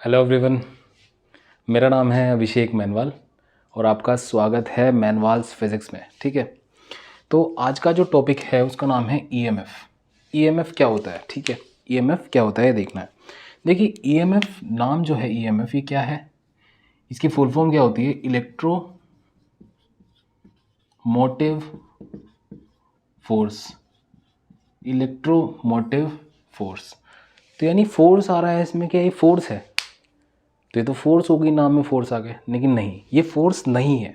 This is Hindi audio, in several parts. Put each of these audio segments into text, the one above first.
हेलो एवरीवन, मेरा नाम है अभिषेक मैनवाल और आपका स्वागत है मैनवाल्स फिज़िक्स में। ठीक है, तो आज का जो टॉपिक है उसका नाम है ईएमएफ। ईएमएफ क्या होता है? ठीक है, ईएमएफ क्या होता है देखना है। देखिए, ईएमएफ नाम जो है ईएमएफ, ये क्या है? इसकी फुल फॉर्म क्या होती है? Electro motive force. Electromotive force, तो यानी फोर्स आ रहा है इसमें। क्या ये फोर्स है? तो ये तो फोर्स होगी, नाम में फोर्स आ गया, लेकिन नहीं, ये फोर्स नहीं है।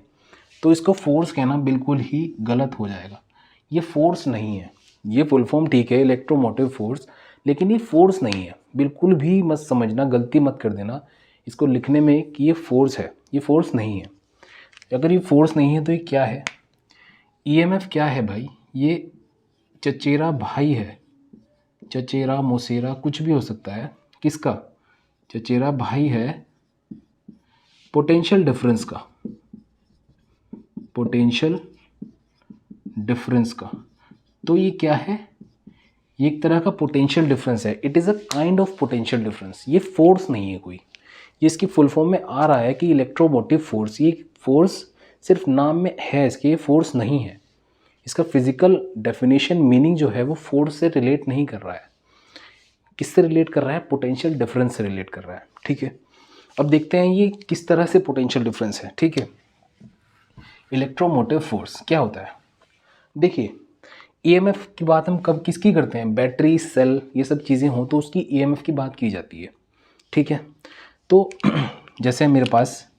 तो इसको फोर्स कहना बिल्कुल ही गलत हो जाएगा। ये फोर्स नहीं है। ये फुल फॉर्म ठीक है, इलेक्ट्रोमोटिव फोर्स, लेकिन ये फोर्स नहीं है। बिल्कुल भी मत समझना, गलती मत कर देना इसको लिखने में कि ये फोर्स है। ये फोर्स नहीं है। अगर ये फोर्स नहीं है तो ये क्या है? ईएमएफ क्या है भाई? ये चचेरा भाई है। चचेरा मोसेरा कुछ भी हो सकता है। किसका? चचेरा भाई है पोटेंशियल डिफरेंस का। पोटेंशियल डिफरेंस का। तो ये क्या है? ये एक तरह का पोटेंशियल डिफरेंस है। It is a kind of potential difference. ये फोर्स नहीं है कोई। ये इसकी फुल फॉर्म में आ रहा है कि इलेक्ट्रोमोटिव फोर्स। ये फोर्स सिर्फ नाम में है इसके, ये फोर्स नहीं है। इसका फिजिकल डेफिनेशन मीनिंग जो है वो फोर्स से रिलेट नहीं कर रहा है। किससे रिलेट कर रहा है? पोटेंशियल डिफरेंस से रिलेट कर रहा है। ठीक है, अब देखते हैं ये किस तरह से पोटेंशियल डिफरेंस है। ठीक है, इलेक्ट्रोमोटिव फोर्स क्या होता है? देखिए, ईएमएफ की बात हम कब किसकी करते हैं? बैटरी, सेल, ये सब चीज़ें हों तो उसकी ईएमएफ की बात की जाती है। ठीक है, तो जैसे मेरे पास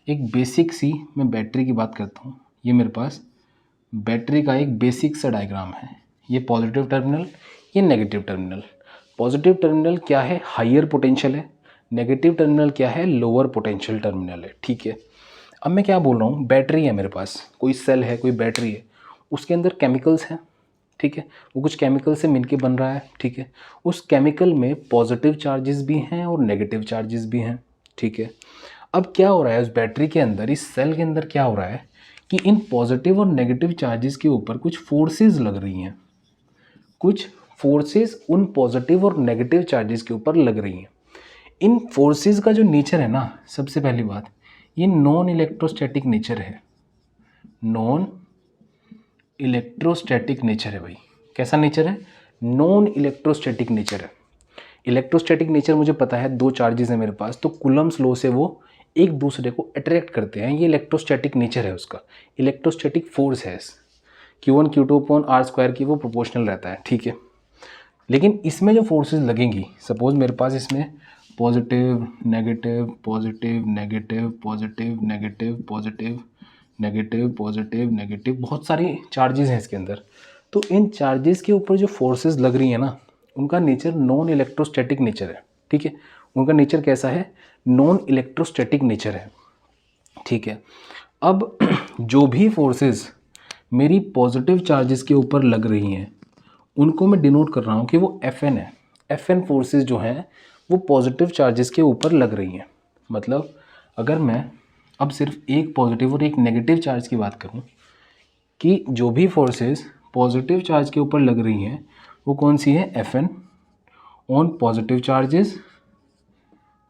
एक बेसिक सी, मैं बैटरी की बात करता हूँ। ये मेरे पास बैटरी का एक बेसिक सा डायग्राम है। ये पॉजिटिव टर्मिनल, ये नेगेटिव टर्मिनल। पॉजिटिव टर्मिनल क्या है? हायर पोटेंशियल है। नेगेटिव टर्मिनल क्या है? लोअर पोटेंशियल टर्मिनल है। ठीक है, अब मैं क्या बोल रहा हूँ, बैटरी है मेरे पास, कोई सेल है, कोई बैटरी है, उसके अंदर केमिकल्स हैं। ठीक है, वो कुछ केमिकल से मिलके बन रहा है। ठीक है, उस केमिकल में पॉजिटिव चार्जेस भी हैं और नेगेटिव चार्जेस भी हैं। ठीक है, अब क्या हो रहा है उस बैटरी के अंदर, इस सेल के अंदर क्या हो रहा है कि इन पॉजिटिव और नेगेटिव चार्जेस के ऊपर कुछ फोर्सेस लग रही हैं। कुछ फोर्सेस उन पॉजिटिव और नेगेटिव चार्जेस के ऊपर लग रही हैं। इन फोर्सेस का जो नेचर है ना, सबसे पहली बात, ये नॉन इलेक्ट्रोस्टैटिक नेचर है। नॉन इलेक्ट्रोस्टैटिक नेचर है भाई। कैसा नेचर है? नॉन इलेक्ट्रोस्टैटिक नेचर है। इलेक्ट्रोस्टैटिक नेचर मुझे पता है, दो चार्जेस हैं मेरे पास, तो कूलम्स लॉ से वो एक दूसरे को अट्रैक्ट करते हैं। ये इलेक्ट्रोस्टैटिक नेचर है उसका। इलेक्ट्रोस्टैटिक फोर्स है। Q1 Q2 upon are square की वो प्रोपोर्शनल रहता है। ठीक है, लेकिन इसमें जो फोर्सेस लगेंगी, सपोज मेरे पास इसमें positive negative positive negative positive negative positive negative positive negative, बहुत सारी चार्जेस हैं इसके अंदर। तो इन चार्जेस के ऊपर जो फोर्सेस लग रही हैं ना, उनका नेचर नॉन इलेक्ट्रोस्टैटिक नेचर है। ठीक है, उनका नेचर कैसा है? नॉन इलेक्ट्रोस्टैटिक नेचर है। ठीक है, अब जो भी फोर्सेस मेरी पॉजिटिव चार्जेस के ऊपर लग रही हैं, उनको मैं डिनोट कर रहा हूँ कि वो Fn है। Fn फोर्सेस जो हैं वो पॉजिटिव चार्जेस के ऊपर लग रही हैं। मतलब अगर मैं अब सिर्फ एक पॉजिटिव और एक नेगेटिव चार्ज की बात करूँ कि जो भी फोर्सेस पॉजिटिव चार्ज के ऊपर लग रही हैं वो कौन सी है? Fn on positive charges.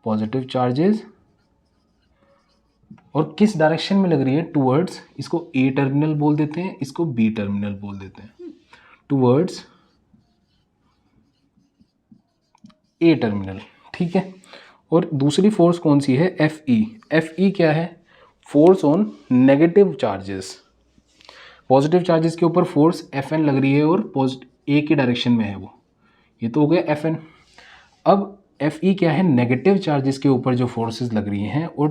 Positive charges और किस डायरेक्शन में लग रही है? टूवर्ड्स, इसको ए टर्मिनल बोल देते हैं, इसको बी टर्मिनल बोल देते हैं, टूवर्ड्स ए टर्मिनल। ठीक है, और दूसरी फोर्स कौन सी है? F E. एफ ई क्या है? Force on negative charges. Positive charges के ऊपर फोर्स एफ एन लग रही है और ए की डायरेक्शन में है वो, ये तो हो गया एफ एन। अब एफ ई क्या है? नेगेटिव चार्जेस के ऊपर जो फोर्सेस लग रही हैं और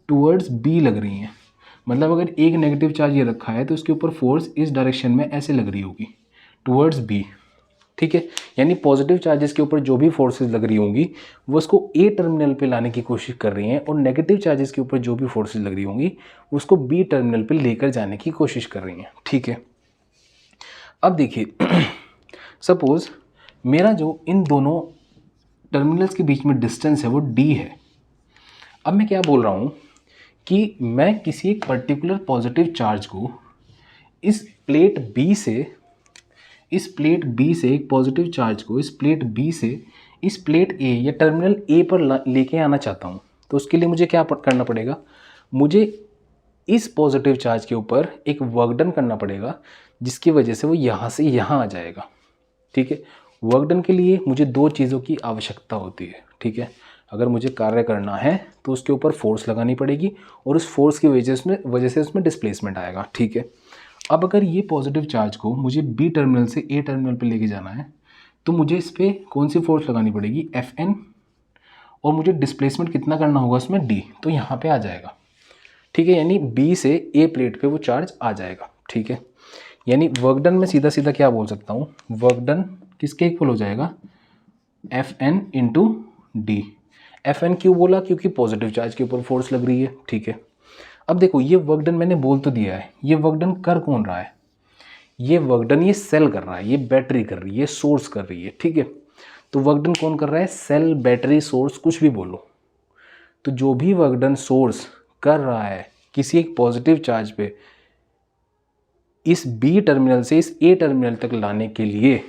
टूवर्ड्स बी लग रही हैं। मतलब अगर एक नेगेटिव चार्ज ये रखा है तो उसके ऊपर फोर्स इस डायरेक्शन में ऐसे लग रही होगी, टूवर्ड्स बी। ठीक है, यानी पॉजिटिव चार्जेस के ऊपर जो भी फोर्सेस लग रही होंगी वो उसको ए टर्मिनल पे लाने की कोशिश कर रही हैं, और नेगेटिव चार्जेस के ऊपर जो भी फोर्सेस लग रही होंगी उसको बी टर्मिनल पे लेकर जाने की कोशिश कर रही हैं। ठीक है, अब देखिए सपोज मेरा जो इन दोनों टर्मिनल्स के बीच में डिस्टेंस है वो डी है। अब मैं क्या बोल रहा हूँ कि मैं किसी एक पर्टिकुलर पॉजिटिव चार्ज को इस प्लेट बी से एक पॉजिटिव चार्ज को इस प्लेट बी से इस प्लेट ए या टर्मिनल ए पर लेके आना चाहता हूँ, तो उसके लिए मुझे क्या करना पड़ेगा, मुझे इस पॉजिटिव चार्ज के ऊपर एक वर्क डन करना पड़ेगा जिसकी वजह से वो यहाँ से यहाँ आ जाएगा। ठीक है, वर्क डन के लिए मुझे दो चीज़ों की आवश्यकता होती है। ठीक है, अगर मुझे कार्य करना है तो उसके ऊपर फोर्स लगानी पड़ेगी और उस फोर्स की वजह से उसमें डिस्प्लेसमेंट आएगा। ठीक है, अब अगर ये पॉजिटिव चार्ज को मुझे बी टर्मिनल से ए टर्मिनल पे लेके जाना है तो मुझे इस पर कौन सी फोर्स लगानी पड़ेगी, Fn, और मुझे डिस्प्लेसमेंट कितना करना होगा उसमें d, तो यहाँ पे आ जाएगा। ठीक है, यानी बी से ए प्लेट पे वो चार्ज आ जाएगा। ठीक है, यानी वर्क डन में सीधा सीधा क्या बोल सकता हूँ, वर्क डन किसके इक्वल हो जाएगा, Fn इंटू डी। Fn क्यों बोला, क्योंकि पॉजिटिव चार्ज के ऊपर फोर्स लग रही है। ठीक है, अब देखो ये वर्क डन मैंने बोल तो दिया है, ये वर्क डन कर कौन रहा है, ये वर्क डन ये सेल कर रहा है, ये बैटरी कर रही है, ये सोर्स कर रही है। ठीक है, तो वर्क डन कौन कर रहा है, सेल, बैटरी, सोर्स, कुछ भी बोलो। तो जो भी वर्क डन सोर्स कर रहा है किसी एक पॉजिटिव चार्ज पे इस बी टर्मिनल से इस ए टर्मिनल तक लाने के लिए,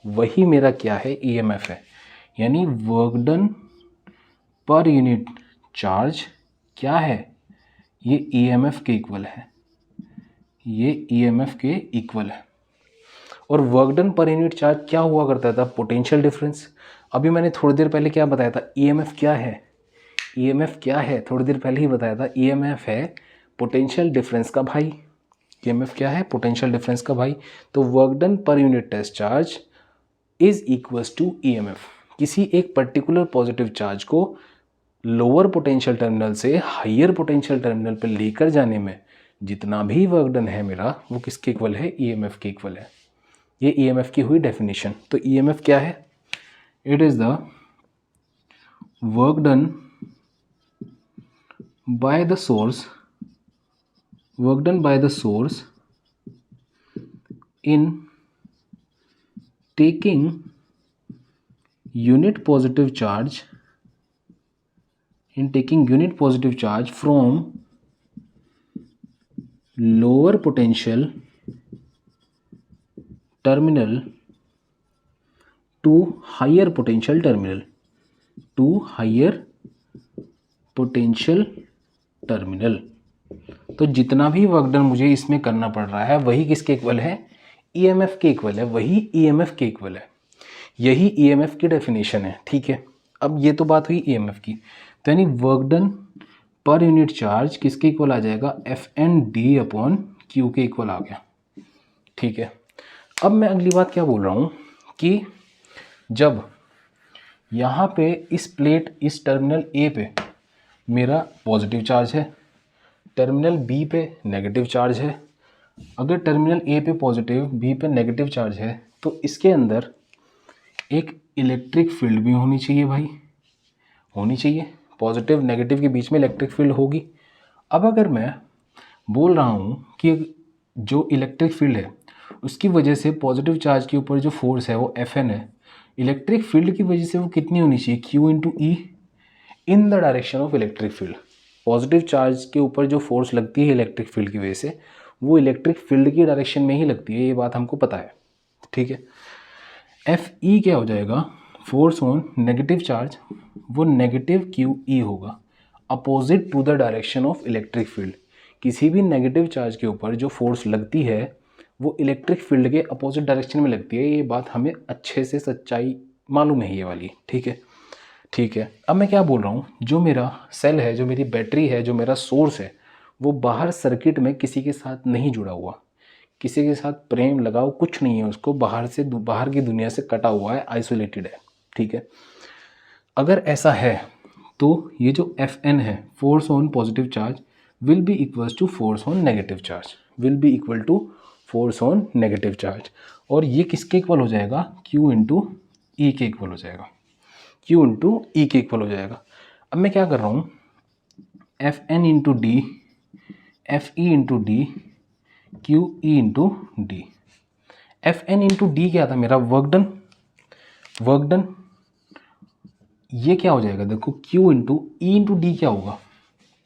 वही मेरा क्या है, ईएमएफ है। यानी वर्क डन पर यूनिट चार्ज क्या है, ये ईएमएफ के इक्वल है, ये ईएमएफ के इक्वल है। और वर्क डन पर यूनिट चार्ज क्या हुआ करता था, पोटेंशियल डिफरेंस। अभी मैंने थोड़ी देर पहले क्या बताया था, ईएमएफ क्या है, ईएमएफ क्या है, थोड़ी देर पहले ही बताया था, ईएमएफ है पोटेंशियल डिफरेंस का भाई। ईएमएफ क्या है, पोटेंशियल डिफरेंस का भाई। तो वर्क डन पर unit test charge is equals to EMF. किसी एक पर्टिकुलर पॉजिटिव चार्ज को लोअर पोटेंशियल टर्मिनल से हायर पोटेंशियल टर्मिनल पर लेकर जाने में जितना भी वर्क डन है मेरा, वो किसके इक्वल है, ईएमएफ के इक्वल है। ये ईएमएफ की हुई डेफिनेशन। तो ईएमएफ क्या है, it is the work done by the source, work done by the source in taking unit positive charge, in taking unit positive charge from lower potential terminal to higher potential terminal, to higher potential terminal। तो जितना भी वर्क डन मुझे इसमें करना पड़ रहा है वही किसके इक्वल है, ईएमएफ के इक्वल है, वही ईएमएफ के इक्वल है। यही ईएमएफ की डेफिनेशन है। ठीक है, अब ये तो बात हुई ईएमएफ की। तो यानी वर्क डन पर यूनिट चार्ज किसके इक्वल आ जाएगा, Fnd अपॉन क्यू के इक्वल आ गया। ठीक है, अब मैं अगली बात क्या बोल रहा हूँ कि जब यहाँ पे इस प्लेट, इस टर्मिनल ए पे मेरा पॉजिटिव चार्ज है, टर्मिनल बी पे नेगेटिव चार्ज है, अगर टर्मिनल ए पे पॉजिटिव, बी पे नेगेटिव चार्ज है, तो इसके अंदर एक इलेक्ट्रिक फील्ड भी होनी चाहिए भाई, होनी चाहिए। पॉजिटिव नेगेटिव के बीच में इलेक्ट्रिक फील्ड होगी। अब अगर मैं बोल रहा हूँ कि जो इलेक्ट्रिक फील्ड है उसकी वजह से पॉजिटिव चार्ज के ऊपर जो फोर्स है वो Fn है, इलेक्ट्रिक फील्ड की वजह से वो कितनी होनी चाहिए, Q into E in the direction of electric field. Positive charge के ऊपर जो फोर्स लगती है इलेक्ट्रिक फील्ड की वजह से, वो इलेक्ट्रिक फील्ड की डायरेक्शन में ही लगती है, ये बात हमको पता है। ठीक है, Fe क्या हो जाएगा, फोर्स ऑन नेगेटिव चार्ज, वो नेगेटिव QE होगा, opposite to the direction of electric field. किसी भी नेगेटिव चार्ज के ऊपर जो फोर्स लगती है वो इलेक्ट्रिक फील्ड के अपोजिट डायरेक्शन में लगती है, ये बात हमें अच्छे से सच्चाई मालूम है ये वाली। ठीक है, ठीक है, अब मैं क्या बोल रहा हूँ, जो मेरा सेल है, जो मेरी बैटरी है, जो मेरा सोर्स है, वो बाहर सर्किट में किसी के साथ नहीं जुड़ा हुआ, किसी के साथ प्रेम लगाव कुछ नहीं है, उसको बाहर की दुनिया से कटा हुआ है, आइसोलेटेड है। ठीक है, अगर ऐसा है तो ये जो Fn है, force on positive charge, will be equals to force on negative charge, will be equal to force on negative charge. और ये किसके इक्वल हो जाएगा, Q इंटू ई के इक्वल हो जाएगा, Q इंटू ई के इक्वल हो जाएगा। अब मैं क्या कर रहा हूँ, Fn into D, Fe into D, Q E into D. Fn into D क्या था मेरा, वर्क डन, वर्क डन। ये क्या हो जाएगा, देखो Q into E into D क्या होगा,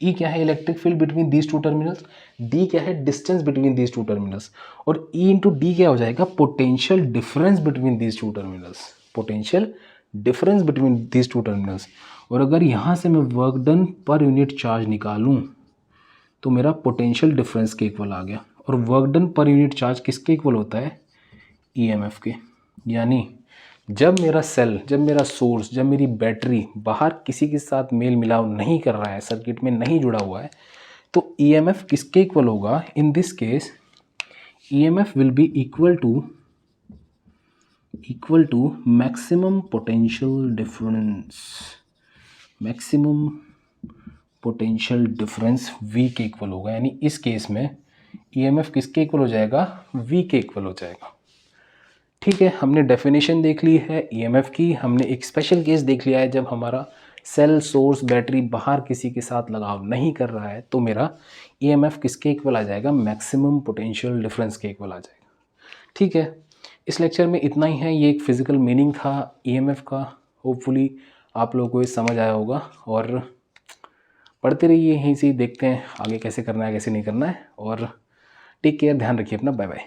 E क्या है, electric field between these two terminals, D क्या है, distance between these two terminals, और E इंटू डी क्या हो जाएगा, potential difference between these two terminals, potential difference between these two terminals. और अगर यहाँ से मैं वर्क डन पर यूनिट चार्ज निकालूँ तो मेरा पोटेंशियल डिफरेंस के इक्वल आ गया। और वर्क डन पर यूनिट चार्ज किसके इक्वल होता है? ईएमएफ के। यानी जब मेरा सेल, जब मेरा सोर्स, जब मेरी बैटरी बाहर किसी के साथ मेल मिलाव नहीं कर रहा है, सर्किट में नहीं जुड़ा हुआ है, तो ईएमएफ किसके इक्वल होगा? In this case EMF will be equal to maximum potential difference, maximum potential difference V के इक्वल होगा। यानी इस केस में ईएमएफ किसके इक्वल हो जाएगा? V के इक्वल हो जाएगा। ठीक है, हमने डेफिनेशन देख ली है ईएमएफ की। हमने एक स्पेशल केस देख लिया है जब हमारा सेल, सोर्स, बैटरी बाहर किसी के साथ लगाव नहीं कर रहा है, तो मेरा ईएमएफ किसके इक्वल आ जाएगा? मैक्सिमम पोटेंशियल डिफरेंस के इक्वल आ जाएगा। ठीक है, इस लेक्चर में इतना ही है। ये एक फिजिकल मीनिंग था ईएमएफ का। होपफुली आप लोगों को ये समझ आया होगा और पढ़ते रहिए, यहीं से देखते हैं आगे कैसे करना है कैसे नहीं करना है। और टेक केयर, ध्यान रखिए अपना, बाय बाय।